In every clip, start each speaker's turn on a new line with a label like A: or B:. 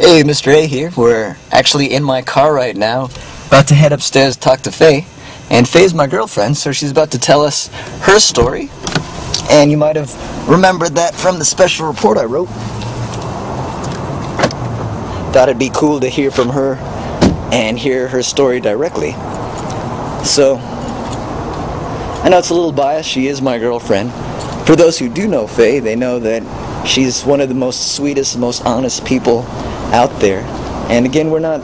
A: Hey, Mr. A here. We're actually in my car right now, about to head upstairs to talk to Faye. And Faye's my girlfriend, so she's about to tell us her story. And you might have remembered that from the special report I wrote. Thought it'd be cool to hear from her and hear her story directly. So, I know it's a little biased. She is my girlfriend. For those who do know Faye, they know that she's one of the most sweetest, most honest people out there. And again, we're not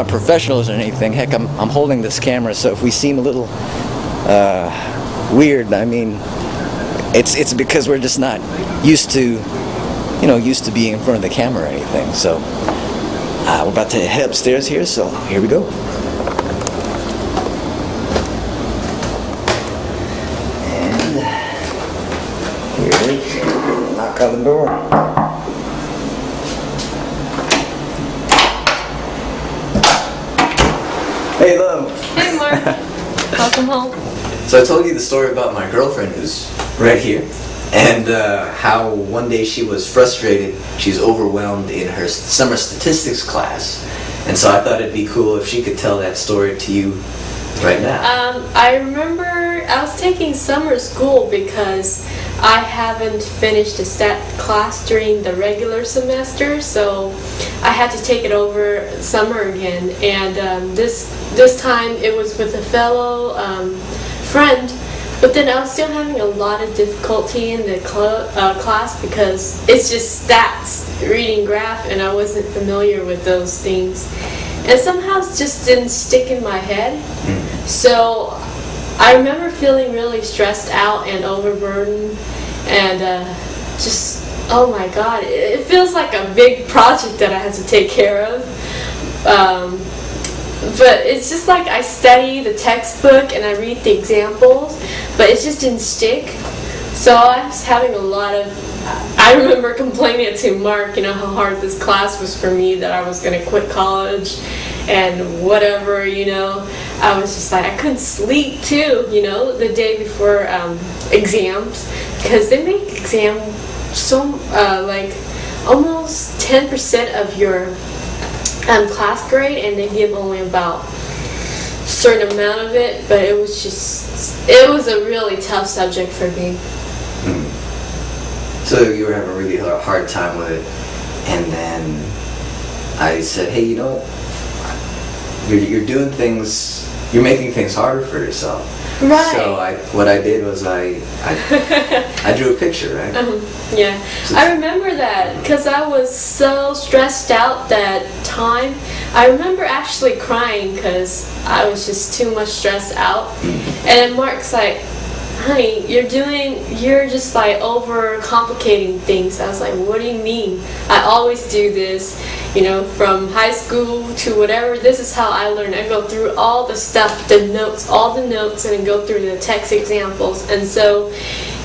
A: professionals or anything. Heck, I'm holding this camera, so if we seem a little weird, I mean, it's because we're just not used to being in front of the camera or anything. So we're about to head upstairs here, so here we go. And here it is. Knock on the door. Hey, love.
B: Hey, Mark. Welcome home.
A: So I told you the story about my girlfriend who's right here, and how one day she was frustrated. She's overwhelmed in her summer statistics class, and so I thought it'd be cool if she could tell that story to you right now.
B: I remember I was taking summer school because I haven't finished a stat class during the regular semester, so I had to take it over summer again. And this time it was with a fellow friend, but then I was still having a lot of difficulty in the class because it's just stats, reading graph, and I wasn't familiar with those things. And somehow it just didn't stick in my head. So I remember feeling really stressed out and overburdened, and just, oh my god, it feels like a big project that I have to take care of. But it's just like I study the textbook and I read the examples, but it just didn't stick. So I was having a lot of, I remember complaining to Mark, how hard this class was for me, that I was going to quit college and whatever, I was just like, I couldn't sleep too, the day before exams, because they make exam so, like, almost 10% of your class grade, and they give only about a certain amount of it, but it was a really tough subject for me.
A: So you were having a really hard time with it, and then I said, hey, you're doing things, you're making things harder for yourself.
B: Right.
A: So what I did was I drew a picture, right?
B: Yeah. I remember that because I was so stressed out that time. I remember actually crying because I was just too much stressed out. And then Mark's like, honey, you're just like over complicating things. I was like, what do you mean? I always do this, from high school to whatever. This is how I learn. I go through all the stuff, all the notes, and go through the text examples. And so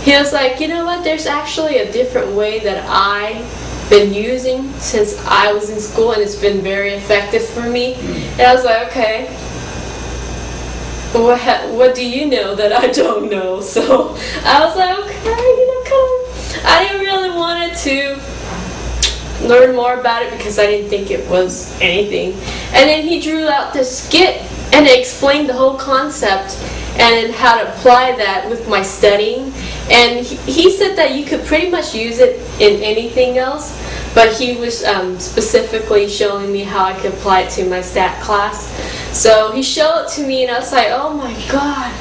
B: he was like, you know what, there's actually a different way that I've been using since I was in school, and it's been very effective for me. And I was like, okay. What do you know that I don't know? So I was like, okay, come. I didn't really want to learn more about it because I didn't think it was anything. And then he drew out this skit and explained the whole concept and how to apply that with my studying. And he said that you could pretty much use it in anything else, but he was specifically showing me how I could apply it to my stat class. So he showed it to me, and I was like, oh my god,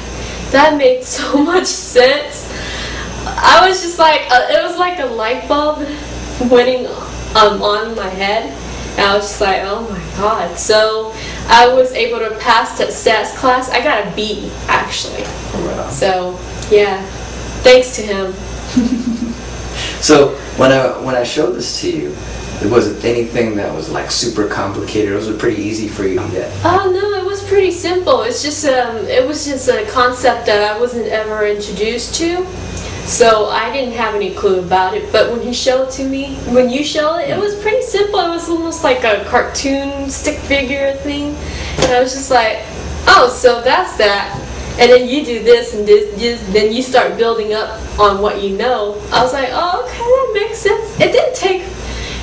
B: that made so much sense. I was just like, it was like a light bulb went on my head, and I was just like, oh my god. So I was able to pass that stats class. I got a B, actually.
A: Wow.
B: So, yeah, thanks to him.
A: So when I showed this to you, it wasn't anything that was like super complicated. It was pretty easy for you to get.
B: Oh no, it was pretty simple. It's just it was just a concept that I wasn't ever introduced to, so I didn't have any clue about it. But when you showed it, it was pretty simple. It was almost like a cartoon stick figure thing, and I was just like, oh, so that's that. And then you do this and this, then you start building up on what you know. I was like, oh, okay, that makes sense. It didn't take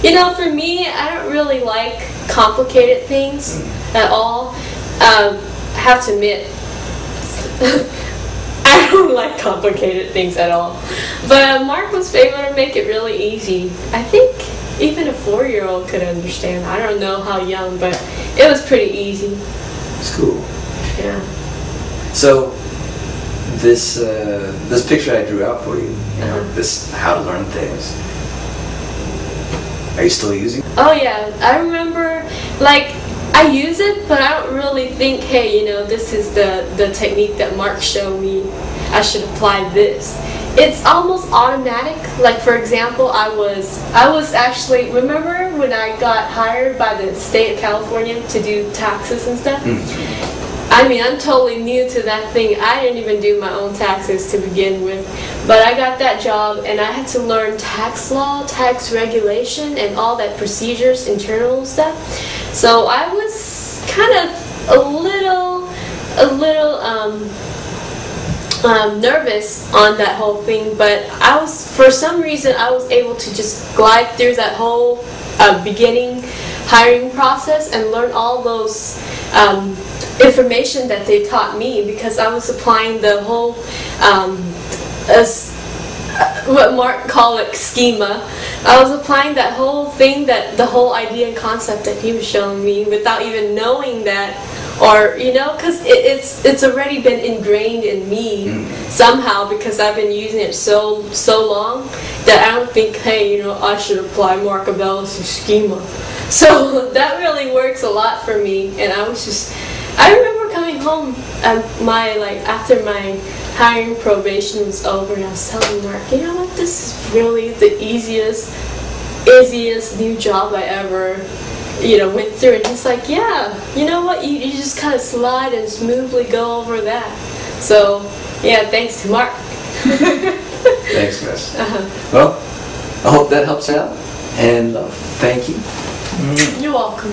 B: You know, for me, I don't really like complicated things at all. I have to admit, I don't like complicated things at all. But Mark was able to make it really easy. I think even a 4-year-old could understand. I don't know how young, but it was pretty easy.
A: It's cool.
B: Yeah.
A: So this picture I drew out for you, this how to learn things. Are you still using it?
B: Oh yeah, I remember, like, I use it, but I don't really think, hey, you know, this is the technique that Mark showed me. I should apply this. It's almost automatic. Like, for example, I was actually, remember when I got hired by the state of California to do taxes and stuff? I mean, I'm totally new to that thing. I didn't even do my own taxes to begin with. But I got that job, and I had to learn tax law, tax regulation, and all that procedures, internal stuff. So I was kind of a little nervous on that whole thing. But for some reason, I was able to just glide through that whole beginning hiring process and learn all those information that they taught me, because I was applying the whole what Mark called it schema. I was applying that whole thing, the whole idea and concept that he was showing me without even knowing that, or you know, because it's already been ingrained in me somehow, because I've been using it so long that I don't think, hey, you know, I should apply Marcabellis' schema. So that really works a lot for me. And I remember coming home after my hiring probation was over, and I was telling Mark, you know what, this is really the easiest new job I ever, you know, went through. And he's like, yeah, you know what, you just kind of slide and smoothly go over that. So yeah, thanks to Mark.
A: Thanks, Chris. Well, I hope that helps out, and thank you.
B: You're welcome.